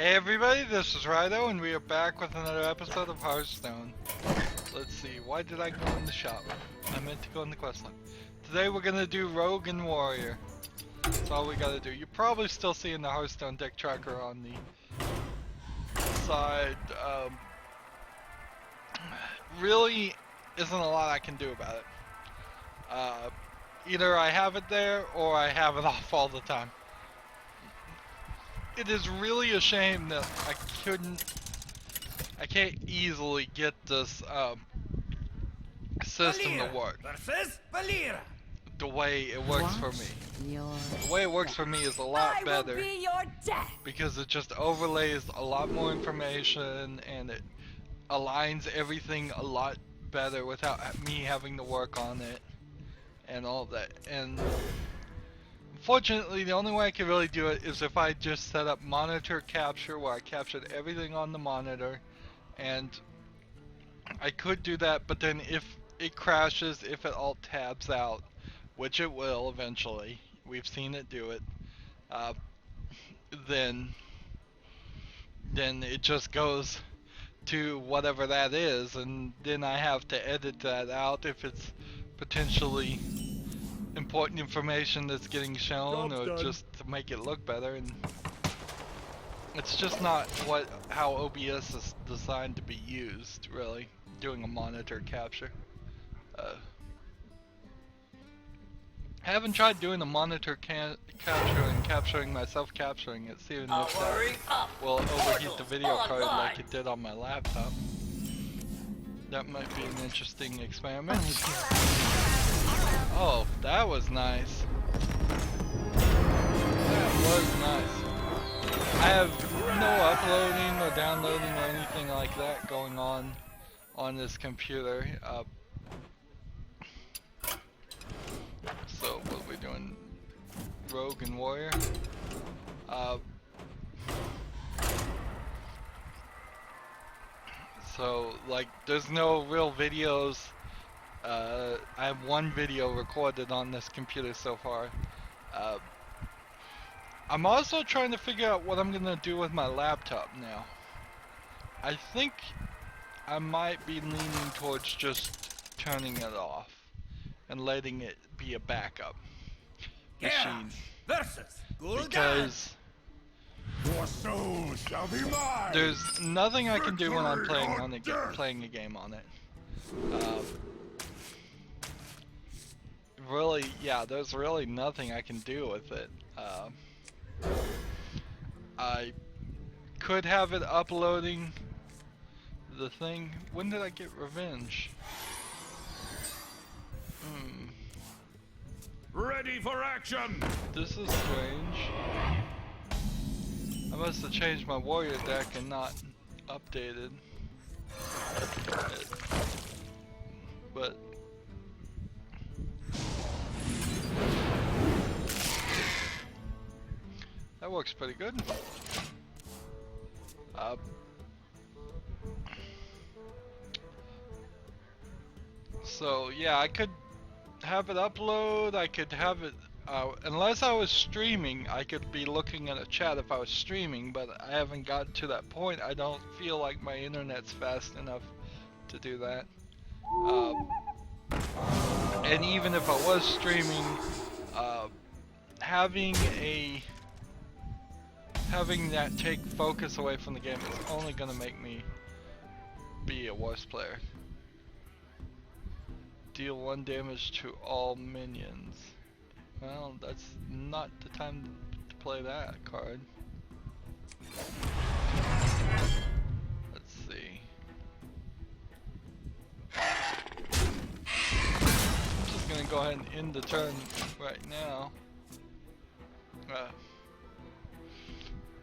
Hey everybody, this is Rydo, and we are back with another episode of Hearthstone. Let's see, why did I go in the shop? I meant to go in the quest line. Today we're gonna do Rogue and Warrior. That's all we gotta do. You're probably still seeing the Hearthstone deck tracker on the side. Really isn't a lot I can do about it. Either I have it there, or I have it off all the time. It is really a shame that I can't easily get this system to work the way it works for me. The way it works for me is a lot better because it just overlays a lot more information and it aligns everything a lot better without me having to work on it and all that. And unfortunately, the only way I can really do it is if I just set up monitor capture where I captured everything on the monitor, and I could do that, but then if it crashes, if it alt tabs out, which it will eventually, we've seen it do it, then it just goes to whatever that is, and then I have to edit that out if it's potentially important information that's getting shown, or just to make it look better, and it's just not how OBS is designed to be used, really, doing a monitor capture. I haven't tried doing a monitor capture and capturing myself capturing it, seeing if that will overheat the video card like it did on my laptop. That might be an interesting experiment. Oh, that was nice. That was nice. I have no uploading or downloading or anything like that going on this computer. So what are we doing? Rogue and Warrior. So like, there's no real videos. I have one video recorded on this computer so far. I'm also trying to figure out what I'm gonna do with my laptop now. I think I might be leaning towards just turning it off and letting it be a backup machine. Because your soul shall be mine. There's nothing I can do when I'm playing a game on it. Really, yeah, there's really nothing I can do with it. I could have it uploading the thing. When did I get revenge? Ready for action! This is strange. I must have changed my warrior deck and not updated it. But that works pretty good. So yeah, I could have it upload, I could have it, unless I was streaming, I could be looking at a chat if I was streaming, but I haven't gotten to that point. I don't feel like my internet's fast enough to do that. And even if I was streaming, having that take focus away from the game is only gonna make me be a worse player. Deal 1 damage to all minions. Well, that's not the time to play that card. Let's see. I'm just gonna go ahead and end the turn right now.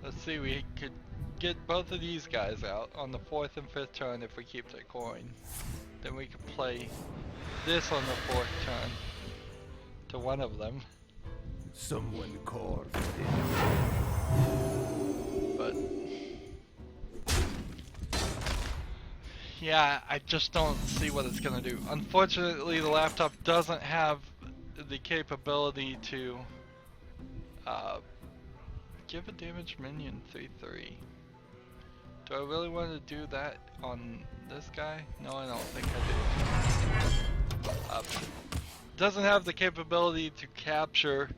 Let's see, we could get both of these guys out on the 4th and 5th turn if we keep the coin. Then we could play this on the 4th turn to one of them. Someone called. But yeah, I just don't see what it's gonna do. Unfortunately, the laptop doesn't have the capability to give a damaged minion 3/3. Do I really want to do that on this guy? No, I don't think I do. Doesn't have the capability to capture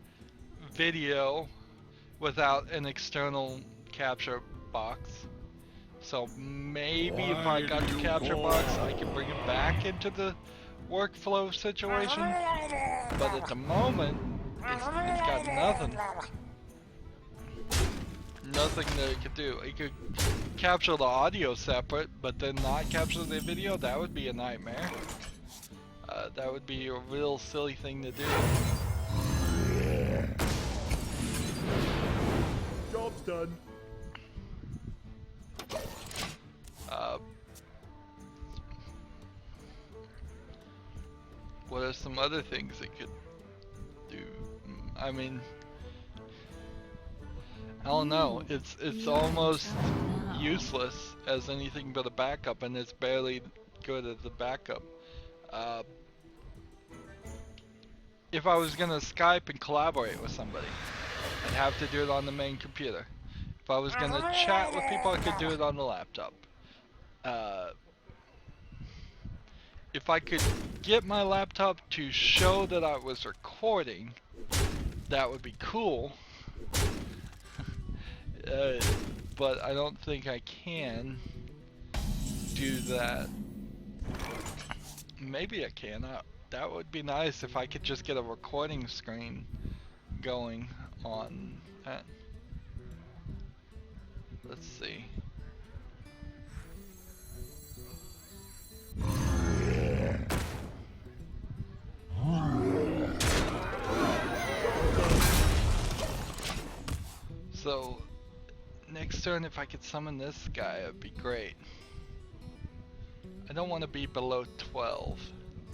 video without an external capture box. So maybe if I got the capture box, I can bring it back into the workflow situation. But at the moment, it's got nothing. Nothing that it could do. It could capture the audio separate, but then not capture the video. That would be a nightmare. That would be a real silly thing to do. Job's done. What are some other things it could do? I mean, I don't know. It's almost useless as anything but a backup, and it's barely good as a backup. If I was gonna Skype and collaborate with somebody, I'd have to do it on the main computer. If I was gonna chat with people, I could do it on the laptop. If I could get my laptop to show that I was recording, that would be cool. But I don't think I can do that. Maybe I can. That would be nice if I could just get a recording screen going on that. Let's see. So, next turn if I could summon this guy, it'd be great. I don't want to be below 12,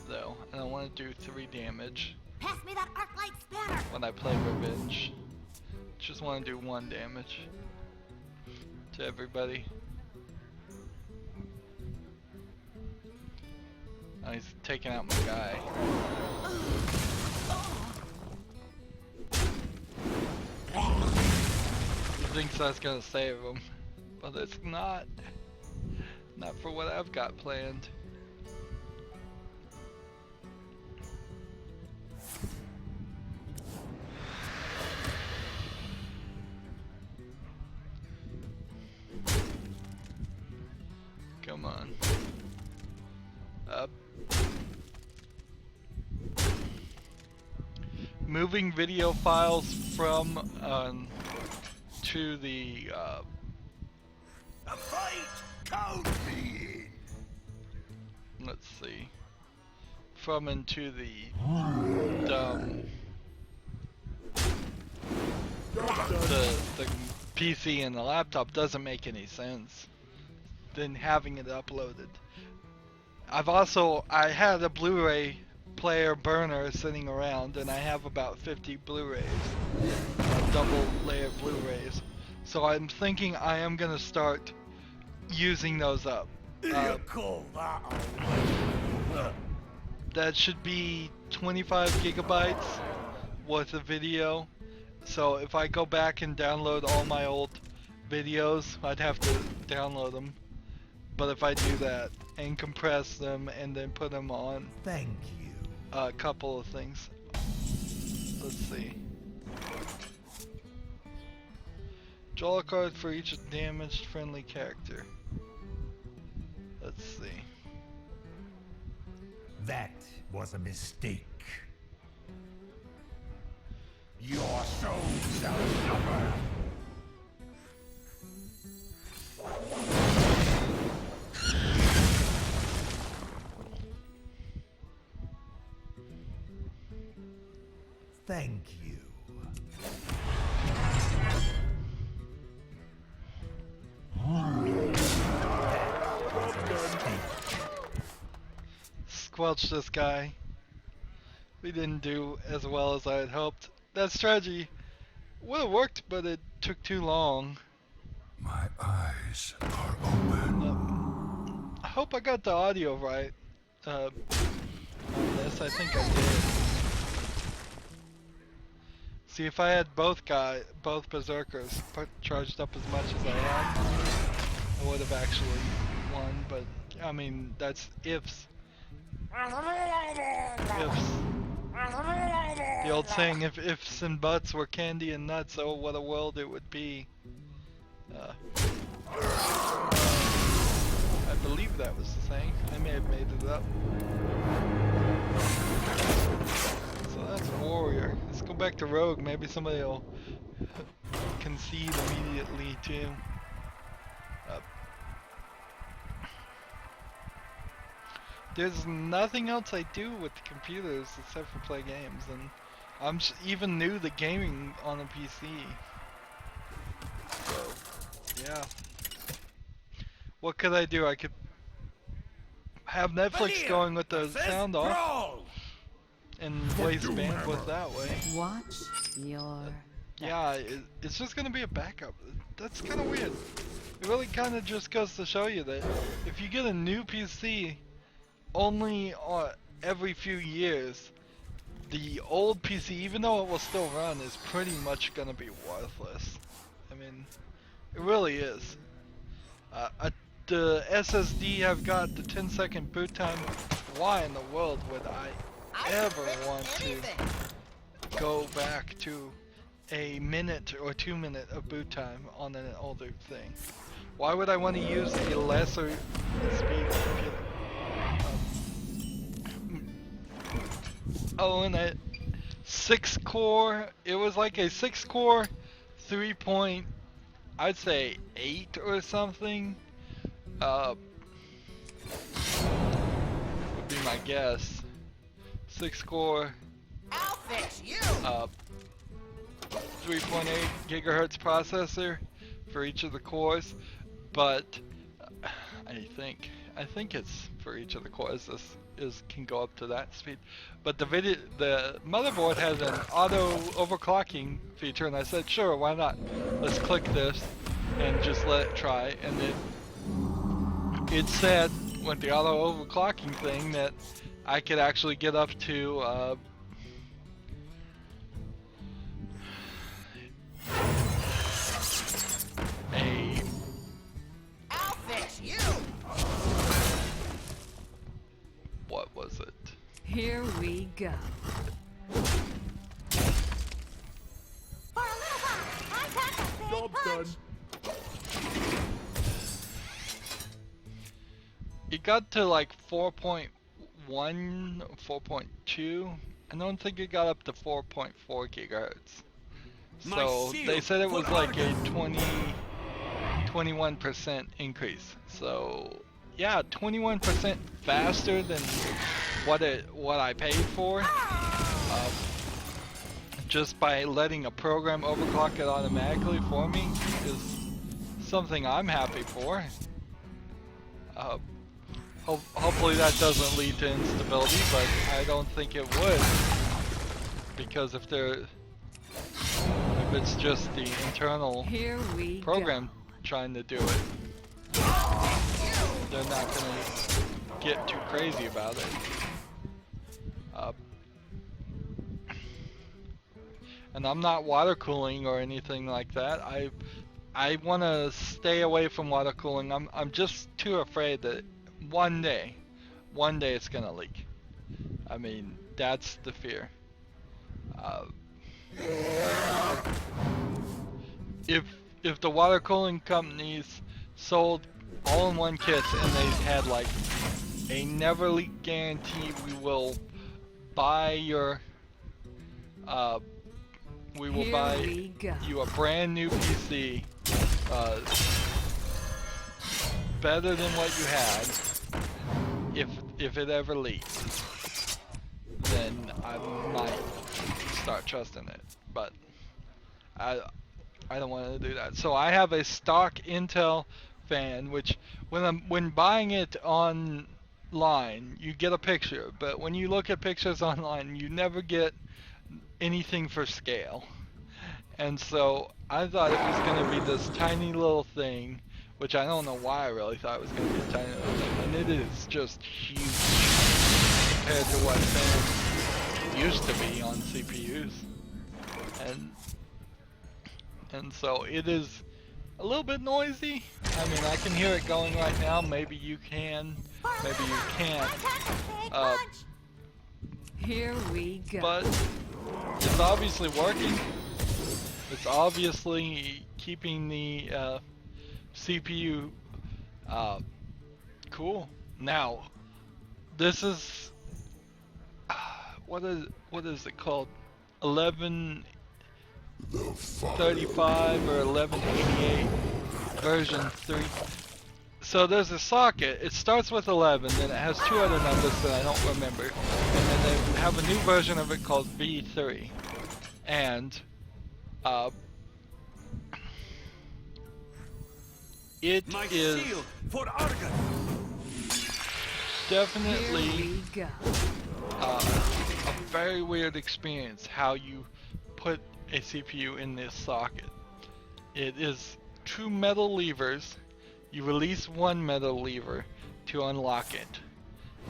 though. I don't want to do 3 damage. Pass me that arc light spanner. When I play Revenge. Just want to do 1 damage to everybody. Oh, he's taking out my guy. He thinks that's gonna save him, but it's not. Not for what I've got planned. Come on. Up. Moving video files from to the A fight! Count me in! Let's see. From into the the PC and the laptop doesn't make any sense than having it uploaded. I had a Blu-ray player burner sitting around, and I have about 50 Blu-rays, double layer Blu-rays. So I'm thinking I am gonna start using those up. That should be 25 gigabytes worth of video. So if I go back and download all my old videos, I'd have to download them. But if I do that and compress them and then put them on, thank you. A couple of things. Let's see. Draw a card for each damaged friendly character. Let's see. That was a mistake. Your soul shall suffer. Thank you. Squelch this guy. We didn't do as well as I had hoped. That strategy would have worked, but it took too long. My eyes are open. I hope I got the audio right on this. I think I did. See, if I had both berserkers charged up as much as I had, I would have actually won, but I mean, that's ifs. Ifs. The old saying, if ifs and buts were candy and nuts, oh what a world it would be. I believe that was the saying. I may have made it up. So that's Warrior. Let's go back to Rogue. Maybe somebody will concede immediately too. There's nothing else I do with the computers except for play games, and I'm even new to gaming on a PC. So, yeah. What could I do? I could have Netflix going with the sound off and waste bandwidth that way. Watch your... Yeah, it's just gonna be a backup. That's kind of weird. It really kind of just goes to show you that if you get a new PC only every few years, the old PC, even though it will still run, is pretty much gonna be worthless. I mean, it really is. The SSD have got the 10-second boot time. Why in the world would I ever want to go back to a minute or 2 minute of boot time on an older thing? Why would I want to use a lesser speed computer? Oh, and a 6-core, it was like a 6-core 3 I'd say 8 or something. Would be my guess. 6-core. I'll fix you. 3.8 gigahertz processor for each of the cores, but I think it's for each of the cores. This can go up to that speed, but the motherboard has an auto overclocking feature, and I said sure, why not? Let's click this and just let it try, and it said with the auto overclocking thing that I could actually get up to I'll fix you. What was it? Here we go. For a little while, I pack a big Job punch. done. It got to like 4.1, 4.2. I don't think it got up to 4.4 gigahertz. So they said it was like a 21% increase. So yeah, 21% faster than what I paid for. Just by letting a program overclock it automatically for me is something I'm happy for. Hopefully that doesn't lead to instability, but I don't think it would, because if it's just the internal program trying to do it, they're not gonna get too crazy about it. And I'm not water cooling or anything like that. I want to stay away from water cooling. I'm just too afraid that one day it's gonna leak. I mean, that's the fear. If the water cooling companies sold all-in-one kits and they had like a never leak guarantee, we will buy your we will buy you a brand new PC, better than what you had. If it ever leaks, then I might start trusting it. But I don't want to do that. So I have a stock Intel fan, which when buying it online, you get a picture, but when you look at pictures online, you never get anything for scale. And so I thought it was going to be this tiny little thing, which I don't know why I really thought it was going to be a tiny little thing, and it is just huge compared to what fans used to be on CPUs. And so it is a little bit noisy. I mean, I can hear it going right now. Maybe you can, maybe you can't. Here we go. But it's obviously working. It's obviously keeping the CPU cool. Now, this is what is it called? 1135 or 1188 version 3. So there's a socket. It starts with 11, then it has 2 other numbers that I don't remember, and then they have a new version of it called V3, and it is definitely a very weird experience how you put a CPU in this socket. It is 2 metal levers. You release one metal lever to unlock it,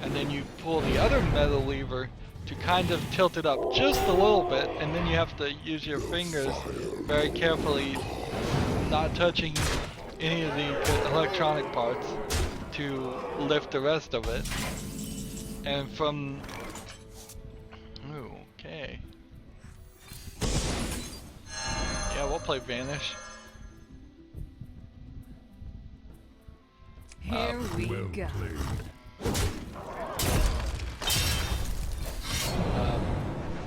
and then you pull the other metal lever to kind of tilt it up just a little bit, and then you have to use your fingers very carefully, not touching any of the electronic parts, to lift the rest of it. And from... Ooh, okay. Yeah, we'll play Vanish. Here we go.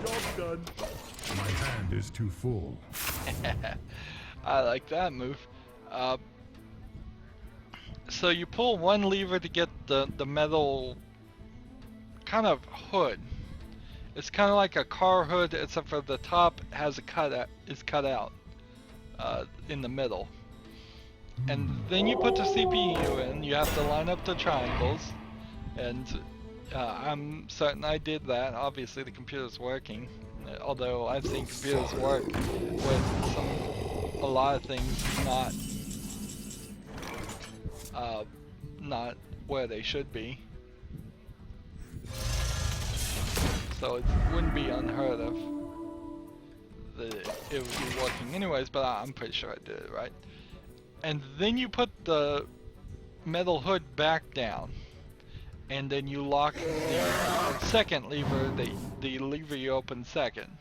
Job done. My hand is too full. I like that move. So you pull one lever to get the metal kind of hood. It's kind of like a car hood, except for the top has a cut out in the middle. And then you put the CPU in. You have to line up the triangles, and I'm certain I did that. Obviously the computer's working, although I've seen computers work with a lot of things not where they should be. So it wouldn't be unheard of that it would be working anyways, but I'm pretty sure I did it right. And then you put the metal hood back down, and then you lock the second lever, the lever you open second,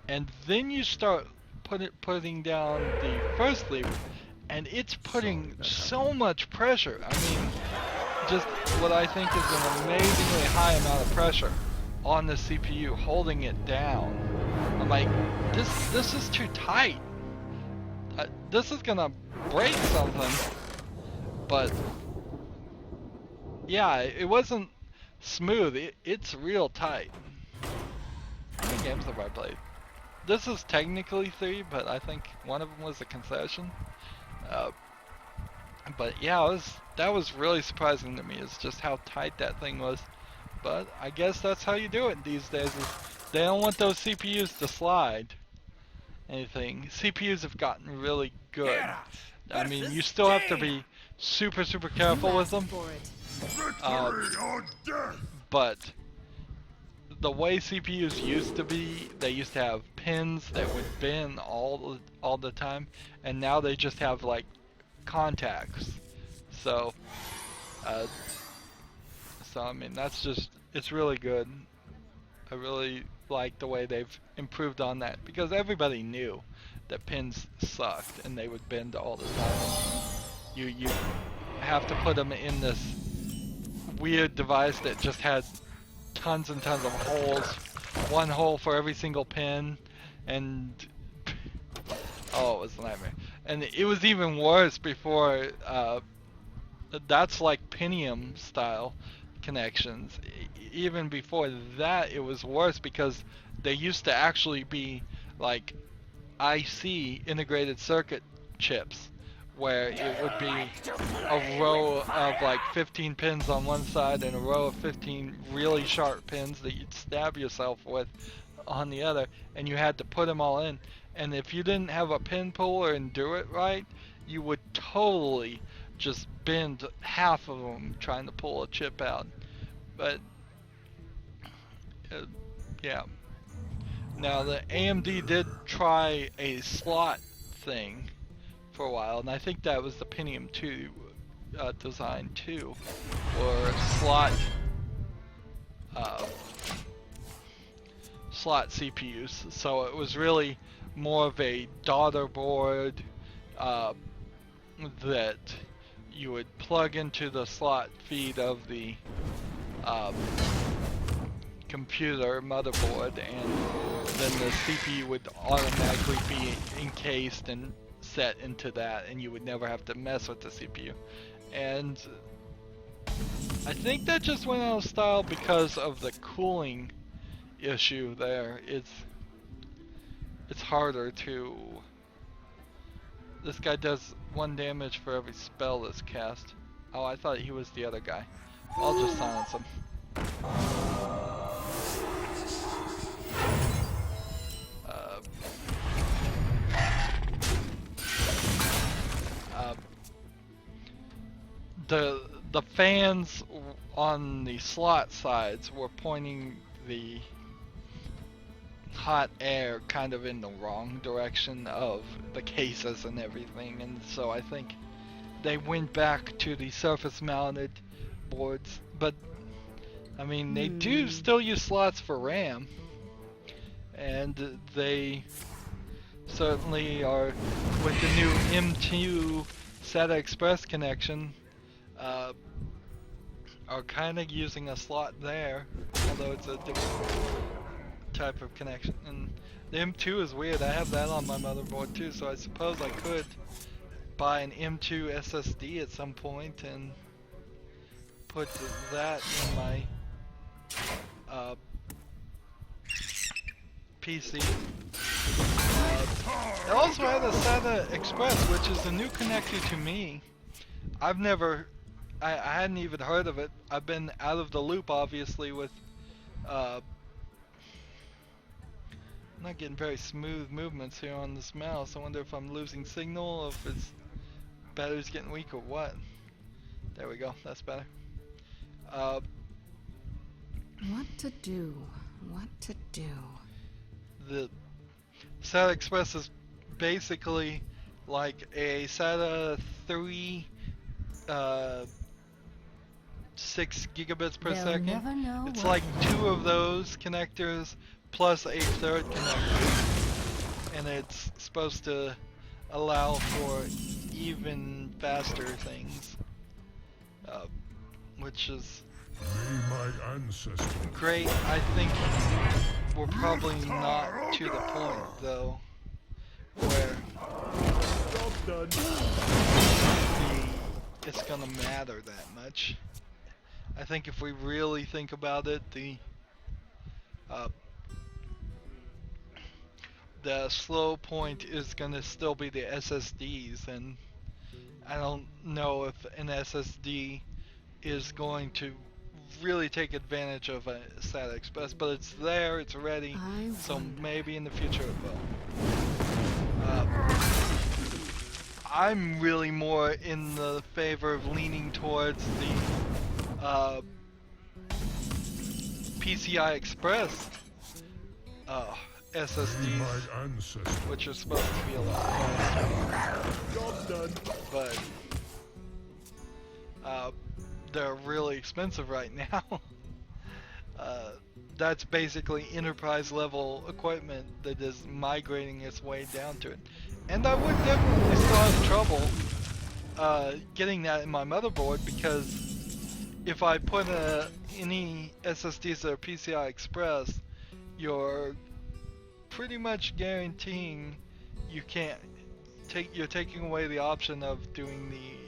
and then you start putting down the first lever, and it's putting so much pressure. I mean, just what I think is an amazingly high amount of pressure on the CPU, holding it down. I'm like, this is too tight. This is gonna break something. But yeah, it wasn't smooth. It's real tight. How many games have I played? This is technically 3, but I think one of them was a concession. But yeah, that was really surprising to me. It's just how tight that thing was. But I guess that's how you do it these days. Is they don't want those CPUs to slide anything. CPUs have gotten really good. I mean, you still have to be super careful with them. But the way CPUs used to be, they used to have pins that would bend all the time, and now they just have like contacts. So I mean, it's really good. I really like the way they've improved on that, because everybody knew that pins sucked and they would bend all the time. You have to put them in this weird device that just had tons and tons of holes, one hole for every single pin, and oh, it was a nightmare. And it was even worse before. That's like Pentium style connections. Even before that, it was worse, because they used to actually be like IC, integrated circuit chips, where it would be a row of like 15 pins on one side and a row of 15 really sharp pins that you'd stab yourself with on the other, and you had to put them all in. And if you didn't have a pin puller and do it right, you would totally just bend half of them trying to pull a chip out. But yeah. Now the AMD did try a slot thing for a while, and I think that was the Pentium 2 design too, or slot CPUs. So it was really more of a daughter board that you would plug into the slot feed of the computer motherboard, and then the CPU would automatically be encased and set into that, and you would never have to mess with the CPU. And I think that just went out of style because of the cooling issue there. It's harder to... This guy does 1 damage for every spell that's cast. Oh, I thought he was the other guy. I'll just silence him. The fans on the slot sides were pointing the hot air kind of in the wrong direction of the cases and everything, and so I think they went back to the surface mounted boards. But I mean, they do still use slots for RAM, and they certainly are, with the new M2 SATA Express connection, are kind of using a slot there, although it's a different type of connection. And the M2 is weird. I have that on my motherboard too, so I suppose I could buy an M2 SSD at some point and put that in my PC. It also had a SATA Express, which is a new connector to me. I hadn't even heard of it. I've been out of the loop, obviously, with I'm not getting very smooth movements here on this mouse. I wonder if I'm losing signal, if its battery's getting weak or what. There we go, that's better. What to do? What to do? The SATA Express is basically like a SATA 3 6 gigabits per second. It's like 2 of those connectors plus a third connector, and it's supposed to allow for even faster things, which is great. I think we're probably not to the point though where it's gonna matter that much. I think if we really think about it, the slow point is gonna still be the SSDs, and I don't know if an SSD is going to really take advantage of a SATA Express, but it's there, it's ready, so maybe in the future it will. I'm really more in the favor of leaning towards the PCI Express SSDs, which are supposed to be a lot faster, but they're really expensive right now. That's basically enterprise level equipment that is migrating its way down to it. And I would definitely still have trouble getting that in my motherboard, because if I put any SSDs that are PCI Express, you're pretty much guaranteeing you can't you're taking away the option of doing the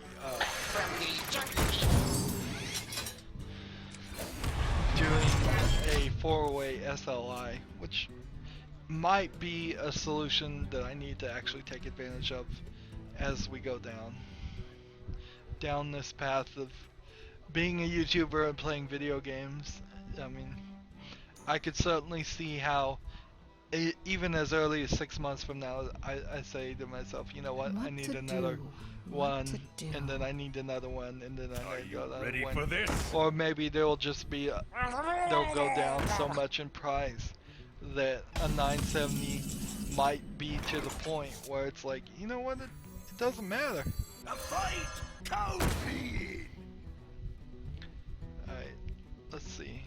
doing a 4-way SLI, which might be a solution that I need to actually take advantage of as we go down this path of being a YouTuber and playing video games. I mean, I could certainly see how even as early as 6 months from now, I say to myself, you know what, I need another one, and then I need another one, and then I need another ready one. for this? Or maybe they'll just be, they'll go down so much in price that a 970 might be to the point where it's like, you know what, it doesn't matter. A fight! Copy! Alright, let's see.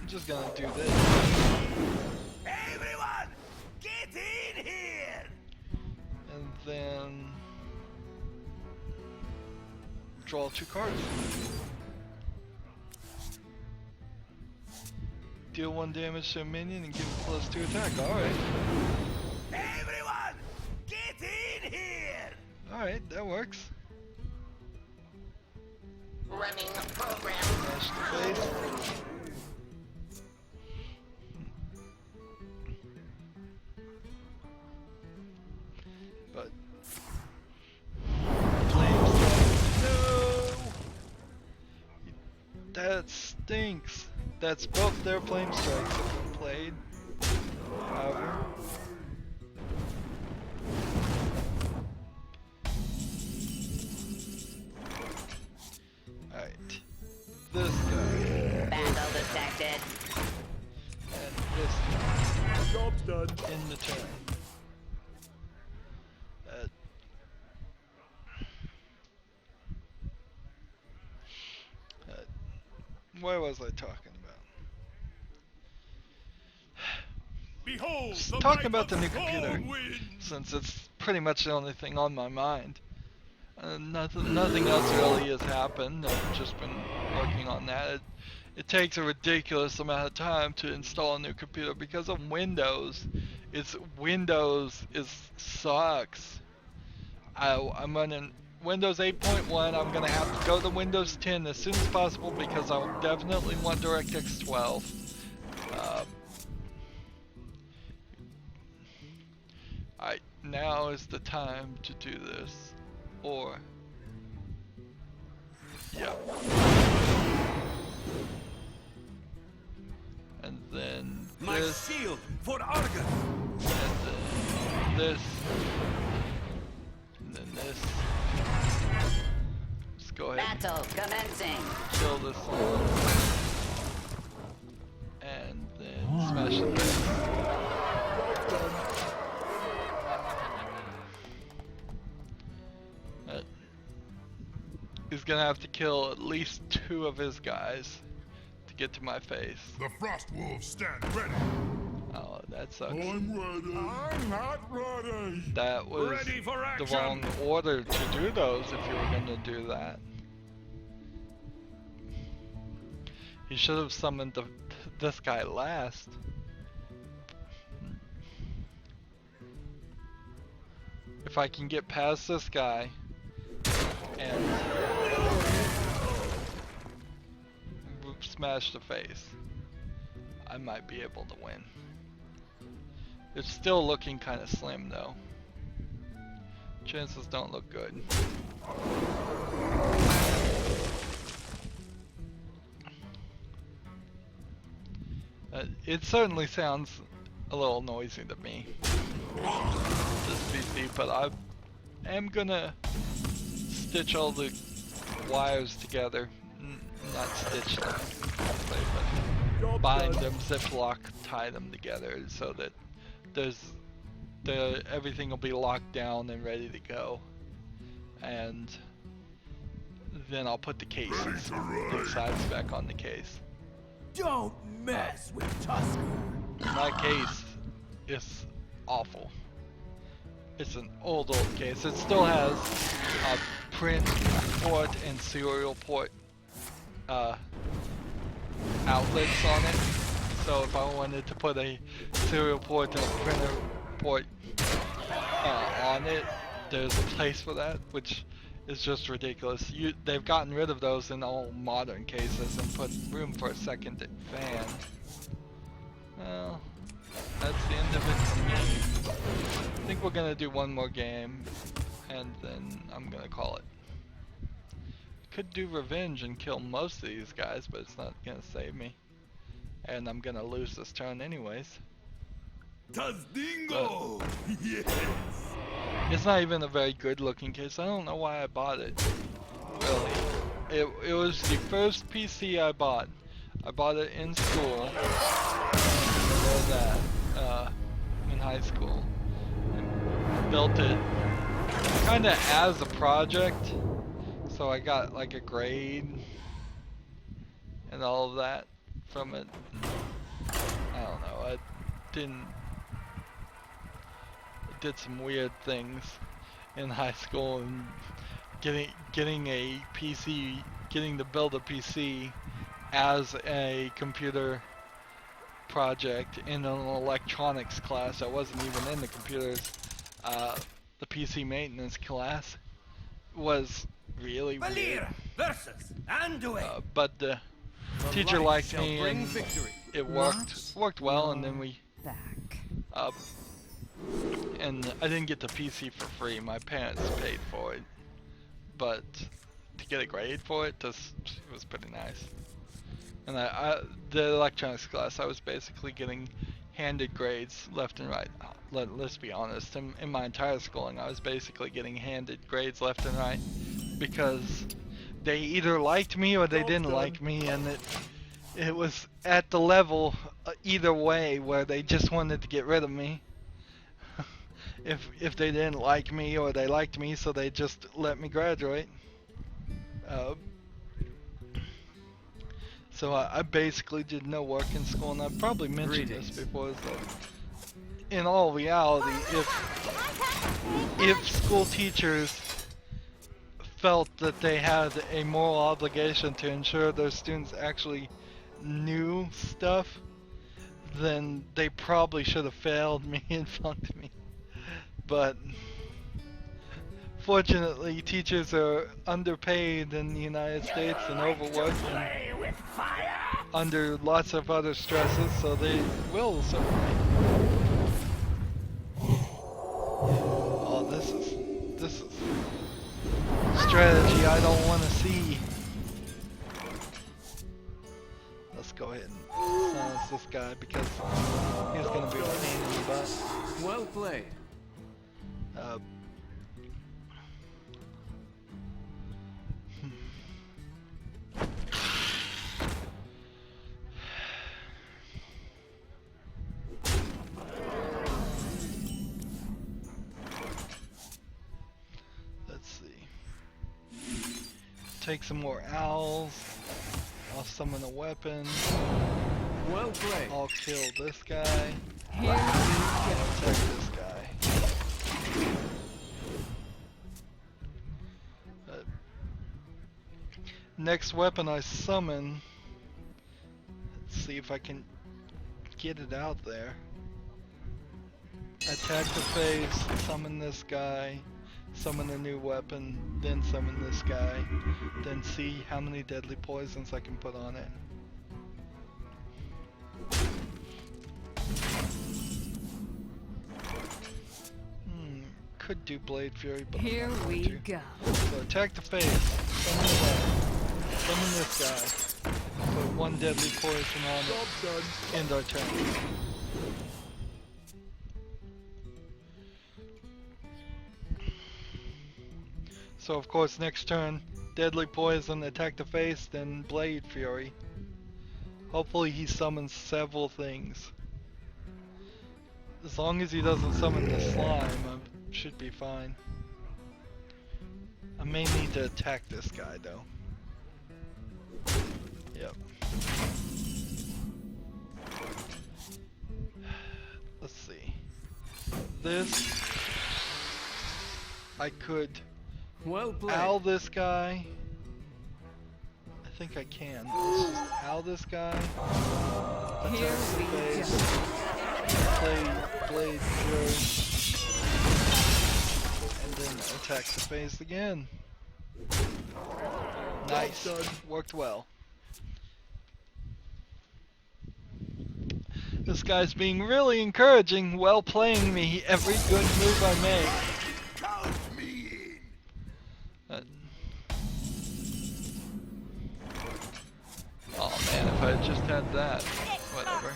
I'm just gonna do this. Everyone, get in here! And then draw 2 cards. Deal 1 damage to a minion and give it +2 attack. Alright. Everyone, get in here! Alright, that works. Running program. Smash the face. But no! That stinks. That's both their flame strikes have been played. However. Alright. This guy. Battle detected. And this guy. Job's done. In the turn. Where was I talking about? Behold, Talking about the new computer, since it's pretty much the only thing on my mind. Nothing else really has happened. I've just been working on that. It takes a ridiculous amount of time to install a new computer because of Windows. Windows sucks. I'm running Windows 8.1. I'm gonna have to go to Windows 10 as soon as possible because I definitely want DirectX 12. Alright, now is the time to do this. Or, yeah. And then My this, shield for Argon! and then this, and then this. Let's go ahead Battle commencing. and kill this one. And then smash the face. He's gonna have to kill at least 2 of his guys to get to my face. The Frost Wolves stand ready. Oh, that sucks. I'm ready. I'm not ready. That was Ready for the action. wrong order to do those if you were gonna do that. He should have summoned this guy last. If I can get past this guy and smash the face, I might be able to win. It's still looking kind of slim though. Chances don't look good. It certainly sounds a little noisy to me, this PC, but I am gonna stitch all the wires together. Not stitch them, but bind them, ziplock, tie them together so that everything will be locked down and ready to go. And then I'll put the cases, the sides back on the case. Don't mess with Tusker! My case is awful. It's an old case. It still has a print port and serial port outlets on it. So if I wanted to put a serial port and a printer port on it, there's a place for that, which is just ridiculous. They've gotten rid of those in all modern cases and put room for a second fan. Well, that's the end of it for me. I think we're gonna do one more game, and then I'm gonna call it. Could do revenge and kill most of these guys, but it's not gonna save me. And I'm gonna lose this turn anyways. Tazdingo! Yes! It's not even a very good looking case. I don't know why I bought it. Really. It was the first PC I bought. I bought it in school. high school. And built it kind of as a project, so I got like a grade and all of that from it. I don't know, I did some weird things in high school, and getting a PC, getting to build a PC as a computer project in an electronics class. I wasn't even in the computers. The PC maintenance class was really weird. Versus Anduin. But the teacher liked me, and it worked well, and then we and I didn't get the PC for free. My parents paid for it, but to get a grade for it, it was pretty nice. And the electronics class, I was basically getting handed grades left and right. Let's be honest, in my entire schooling, I was basically getting handed grades left and right, because they either liked me or they didn't like me, and it was at the level either way where they just wanted to get rid of me. If they didn't like me, or they liked me, so they just let me graduate. So I basically did no work in school, and I've probably mentioned this before, is that in all reality, if school teachers felt that they had a moral obligation to ensure their students actually knew stuff, then they probably should have failed me and flunked me. But fortunately, teachers are underpaid in the United States and overworked and under lots of other stresses, so they will survive. Oh, this is strategy I don't want to see. Let's go ahead and silence this guy, because he's going to be a pain in the butt. Well played. Let's see. Take some more owls. I'll summon a weapon. Well played. I'll kill this guy. I'll attack this guy. Next weapon I summon. Let's see if I can get it out there. Attack the face, summon this guy, summon a new weapon, then summon this guy, then see how many deadly poisons I can put on it. Could do Blade Fury, but here we go. So attack the face, summon the weapon, summon this guy, put one deadly poison on it, end our turn. So of course next turn, deadly poison, attack the face, then Blade Fury. Hopefully he summons several things. As long as he doesn't summon the slime, should be fine. I may need to attack this guy though. Yep. Let's see. This, I could owl this guy. I think I can. Let's just owl this guy. Attack the face. Play Blade Fury. And then attack the face again. Nice. Worked well. This guy's being really encouraging, well playing me every good move I make. Count me in. Oh man, if I just had that. Whatever.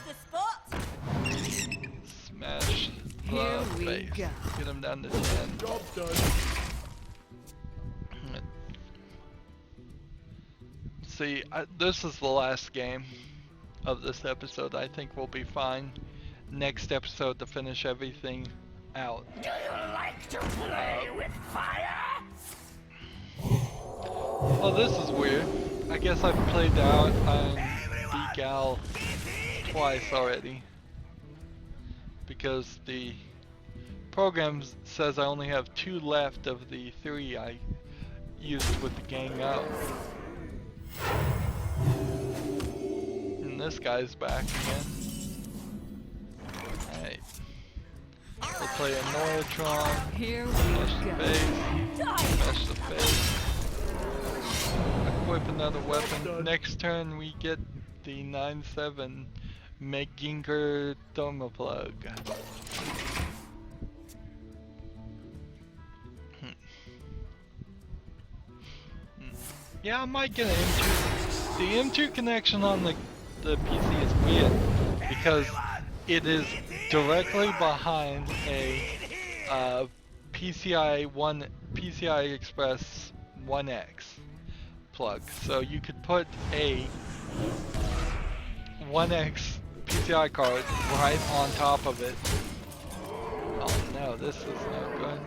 Smash the face. Get him down to 10. Job done. See, this is the last game of this episode. I think we'll be fine. next episode to finish everything out. Do you like to play with fire? Oh, this is weird. I guess I've played out on Decal twice already. Because the program says I only have 2 left of the 3 I used with the gang up. And this guy's back again. Alright. We'll play a Noratron. Here Smash we the go. face. Smash the face. Equip another weapon. Next turn we get the 9/7 Meginker Thermoplug. Yeah, I might get an M2. The M2 connection on the PC is weird because it is directly behind a PCI Express 1X plug. So you could put a 1X PCI card right on top of it. Oh no, this is not good.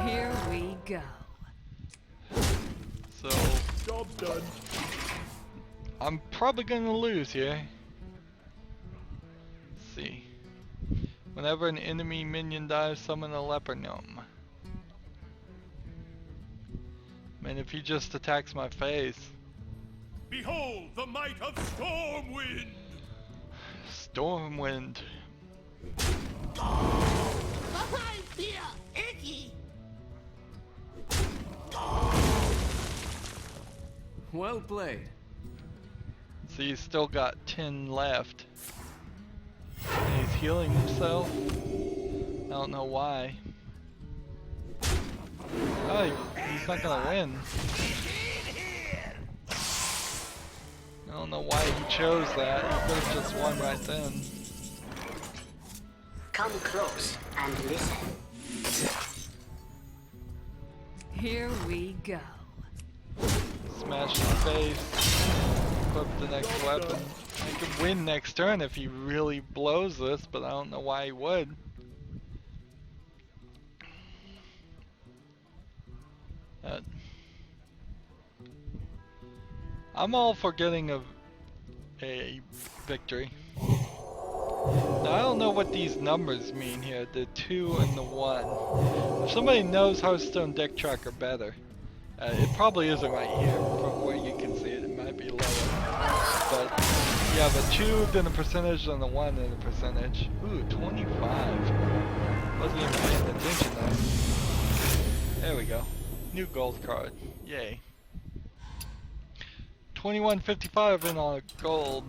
Here we go. So Job done. I'm probably gonna lose here. Let's see. Whenever an enemy minion dies, summon a leopard gnome. Man, if he just attacks my face. Behold the might of Stormwind! Stormwind. I feel icky. Well played. So he's still got 10 left. And he's healing himself. I don't know why. Oh, he's not gonna win. I don't know why he chose that. He could have just won right then. Come close and listen. Here we go. Smash the face. Equip the next weapon. He could win next turn if he really blows this, but I don't know why he would. I'm all for getting a victory. Now I don't know what these numbers mean here, the 2 and the 1. If somebody knows Hearthstone deck tracker better, it probably isn't right here from where you can see it. It might be lower. But yeah, the 2 then a percentage and the 1 then a percentage. Ooh, 25. Wasn't even paying attention there. There we go. New gold card. Yay. 21.55 in on gold.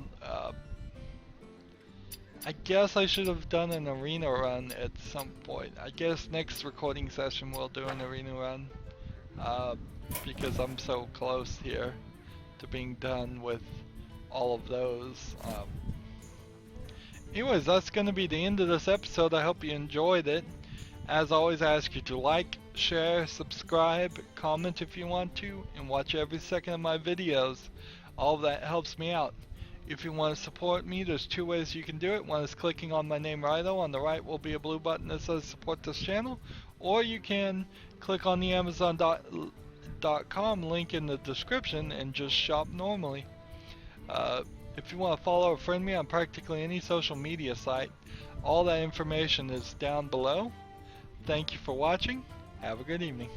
I guess I should have done an arena run at some point. I guess next recording session we'll do an arena run. Because I'm so close here to being done with all of those. Anyways, that's going to be the end of this episode. I hope you enjoyed it. As always, I ask you to like, share, subscribe, comment if you want to, and watch every second of my videos. All of that helps me out. If you want to support me, there's 2 ways you can do it. One is clicking on my name, Rydo. On the right will be a blue button that says support this channel. Or you can click on the Amazon.com link in the description and just shop normally. If you want to follow or friend me on practically any social media site, all that information is down below. Thank you for watching. Have a good evening.